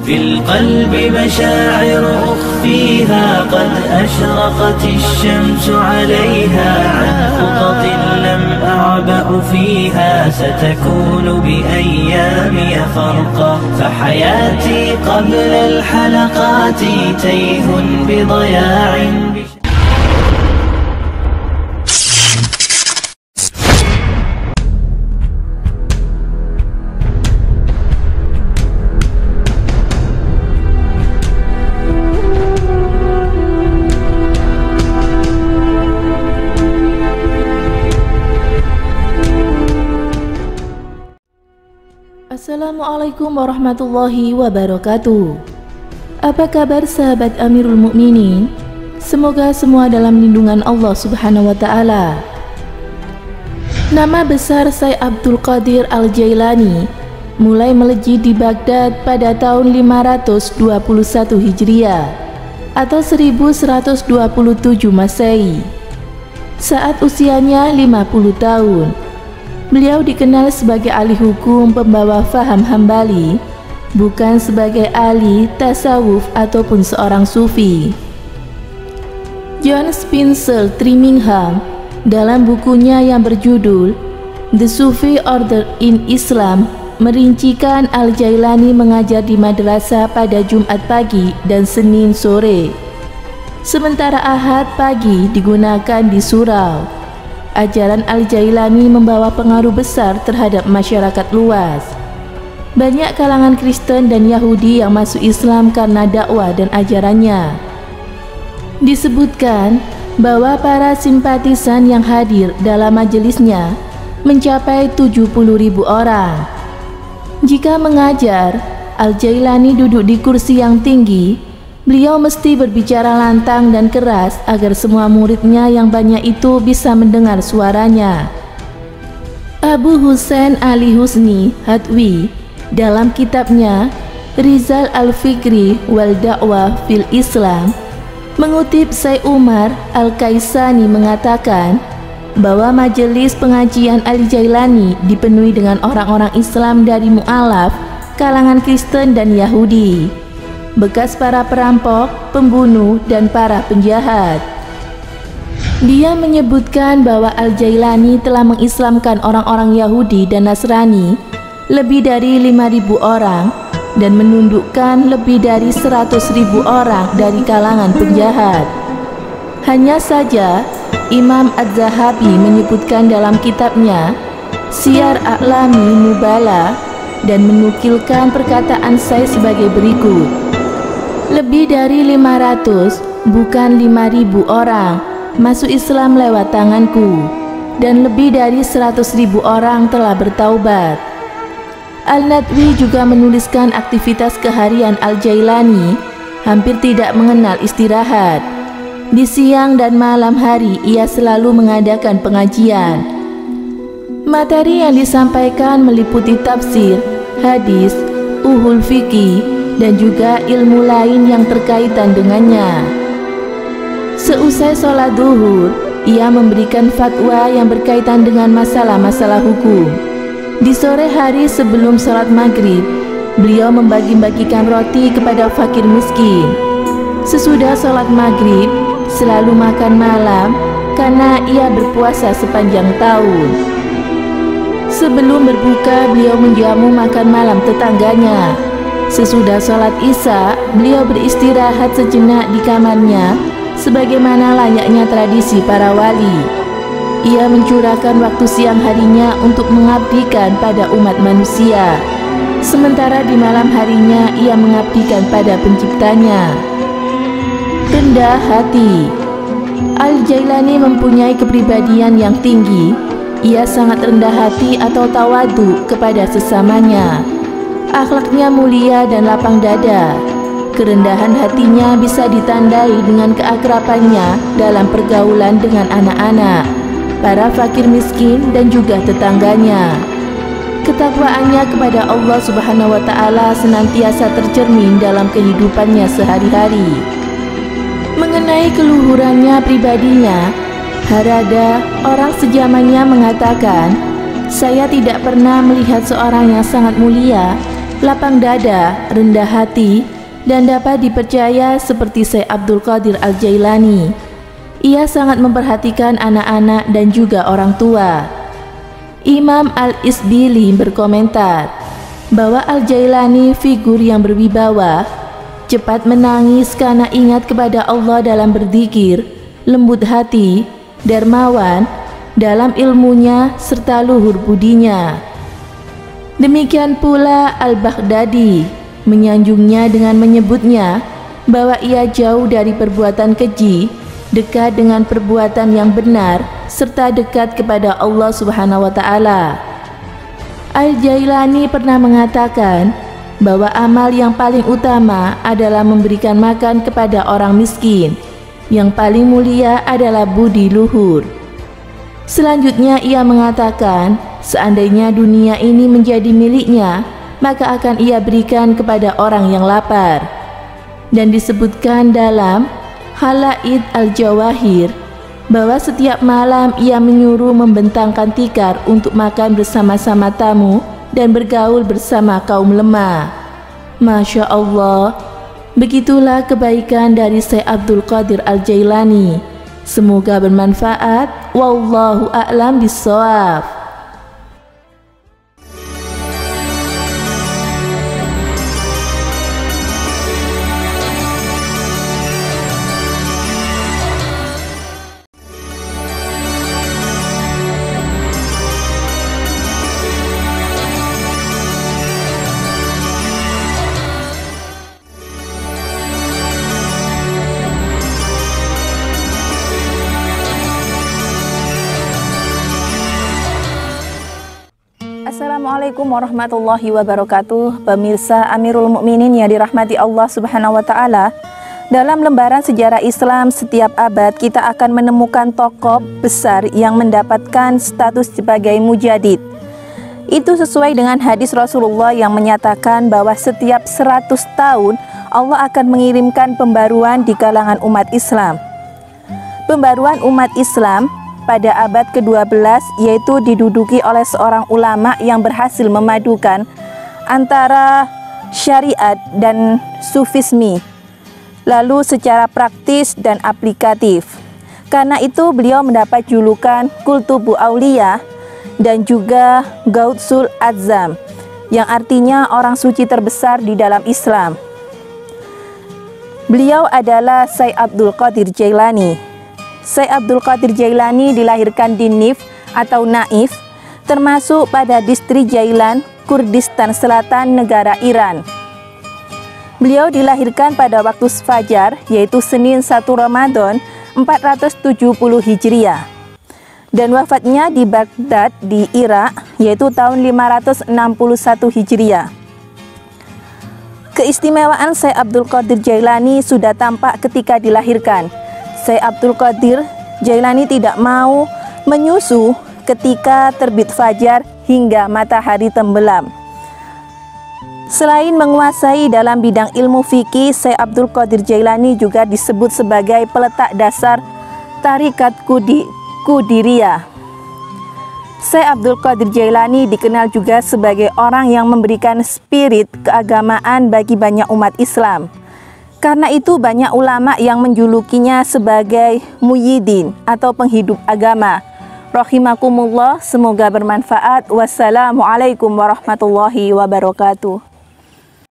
في القلب مشاعر أخفيها قد أشرقت الشمس عليها عن خطط لم أعبأ فيها ستكون بأيامي فرقا فحياتي قبل الحلقات تيه بضياع Assalamualaikum warahmatullahi wabarakatuh. Apa kabar sahabat Amirul Mukminin? Semoga semua dalam lindungan Allah Subhanahu wa taala. Nama besar Syekh Abdul Qadir Al-Jailani mulai melejit di Baghdad pada tahun 521 Hijriah atau 1127 Masehi. Saat usianya 50 tahun, beliau dikenal sebagai ahli hukum pembawa faham Hambali, bukan sebagai ahli tasawuf ataupun seorang sufi. John Spencer Trimingham dalam bukunya yang berjudul The Sufi Order in Islam merincikan Al-Jailani mengajar di madrasah pada Jumat pagi dan Senin sore, sementara Ahad pagi digunakan di surau. Ajaran Al-Jailani membawa pengaruh besar terhadap masyarakat luas. Banyak kalangan Kristen dan Yahudi yang masuk Islam karena dakwah dan ajarannya. Disebutkan bahwa para simpatisan yang hadir dalam majelisnya mencapai 70.000 orang. Jika mengajar, Al-Jailani duduk di kursi yang tinggi. Beliau mesti berbicara lantang dan keras agar semua muridnya yang banyak itu bisa mendengar suaranya. Abu Husain Ali Husni Hatwi dalam kitabnya Rizal Al-Fikri wal Da'wah fil Islam mengutip Syekh Umar Al-Kaisani mengatakan bahwa majelis pengajian Al-Jailani dipenuhi dengan orang-orang Islam dari mu'alaf, kalangan Kristen dan Yahudi, bekas para perampok, pembunuh, dan para penjahat. Dia menyebutkan bahwa Al-Jailani telah mengislamkan orang-orang Yahudi dan Nasrani lebih dari 5.000 orang dan menundukkan lebih dari 100.000 orang dari kalangan penjahat. Hanya saja, Imam Az-Zahabi menyebutkan dalam kitabnya Syiar A'lami Nubala dan menukilkan perkataan saya sebagai berikut. Lebih dari 500, bukan 5.000 orang masuk Islam lewat tanganku, dan lebih dari 100.000 orang telah bertaubat. Al-Nadwi juga menuliskan aktivitas keharian Al-Jailani hampir tidak mengenal istirahat. Di siang dan malam hari ia selalu mengadakan pengajian. Materi yang disampaikan meliputi tafsir, hadis, uhul fikih, dan juga ilmu lain yang terkaitan dengannya. Seusai sholat duhur, ia memberikan fatwa yang berkaitan dengan masalah-masalah hukum. Di sore hari sebelum sholat maghrib, beliau membagi-bagikan roti kepada fakir miskin. Sesudah sholat maghrib, selalu makan malam karena ia berpuasa sepanjang tahun. Sebelum berbuka, beliau menjamu makan malam tetangganya. Sesudah sholat isya, beliau beristirahat sejenak di kamarnya sebagaimana layaknya tradisi para wali. Ia mencurahkan waktu siang harinya untuk mengabdikan pada umat manusia, sementara di malam harinya ia mengabdikan pada penciptanya. Rendah hati. Al-Jailani mempunyai kepribadian yang tinggi. Ia sangat rendah hati atau tawadu kepada sesamanya. Akhlaknya mulia dan lapang dada. Kerendahan hatinya bisa ditandai dengan keakrabannya dalam pergaulan dengan anak-anak, para fakir miskin dan juga tetangganya. Ketakwaannya kepada Allah Subhanahu wa taala senantiasa tercermin dalam kehidupannya sehari-hari. Mengenai keluhurannya pribadinya, Harada, orang sejamannya, mengatakan, "Saya tidak pernah melihat seorang yang sangat mulia lapang dada, rendah hati, dan dapat dipercaya seperti Syekh Abdul Qadir Al-Jailani. Ia sangat memperhatikan anak-anak dan juga orang tua. Imam Al-Isbili berkomentar bahwa Al-Jailani figur yang berwibawa, cepat menangis karena ingat kepada Allah dalam berzikir, lembut hati, dermawan dalam ilmunya serta luhur budinya. Demikian pula Al-Baghdadi menyanjungnya dengan menyebutnya bahwa ia jauh dari perbuatan keji, dekat dengan perbuatan yang benar, serta dekat kepada Allah Subhanahu wa Ta'ala. Al-Jailani pernah mengatakan bahwa amal yang paling utama adalah memberikan makan kepada orang miskin. Yang paling mulia adalah budi luhur. Selanjutnya ia mengatakan, seandainya dunia ini menjadi miliknya, maka akan ia berikan kepada orang yang lapar. Dan disebutkan dalam Khalaid Al-Jawahir bahwa setiap malam ia menyuruh membentangkan tikar untuk makan bersama-sama tamu dan bergaul bersama kaum lemah. Masya Allah, begitulah kebaikan dari Syekh Abdul Qadir Al-Jailani. Semoga bermanfaat. Wallahu a'lam bishawab. Assalamualaikum warahmatullahi wabarakatuh. Pemirsa Amirul Mukminin yang dirahmati Allah Subhanahu wa Ta'ala, dalam lembaran sejarah Islam setiap abad kita akan menemukan tokoh besar yang mendapatkan status sebagai mujadid. Itu sesuai dengan hadis Rasulullah yang menyatakan bahwa setiap 100 tahun Allah akan mengirimkan pembaruan di kalangan umat Islam. Pembaruan umat Islam pada abad ke-12 yaitu diduduki oleh seorang ulama yang berhasil memadukan antara syariat dan sufisme, lalu secara praktis dan aplikatif. Karena itu beliau mendapat julukan Qutbul Auliya dan juga Gautsul Adzam, yang artinya orang suci terbesar di dalam Islam. Beliau adalah Syekh Abdul Qadir Jailani. Syekh Abdul Qadir Jailani dilahirkan di Nif atau Naif, termasuk pada distrik Jailan, Kurdistan Selatan, negara Iran. Beliau dilahirkan pada waktu fajar, yaitu Senin 1 Ramadan 470 Hijriah. Dan wafatnya di Baghdad di Irak, yaitu tahun 561 Hijriah. Keistimewaan Syekh Abdul Qadir Jailani sudah tampak ketika dilahirkan. Syekh Abdul Qadir Jailani tidak mau menyusu ketika terbit fajar hingga matahari tenggelam. Selain menguasai dalam bidang ilmu fikih, Syekh Abdul Qadir Jailani juga disebut sebagai peletak dasar Tarikat Qadiriyah. Syekh Abdul Qadir Jailani dikenal juga sebagai orang yang memberikan spirit keagamaan bagi banyak umat Islam. Karena itu banyak ulama yang menjulukinya sebagai muyyidin atau penghidup agama. Rahimakumullah, semoga bermanfaat. Wassalamualaikum warahmatullahi wabarakatuh.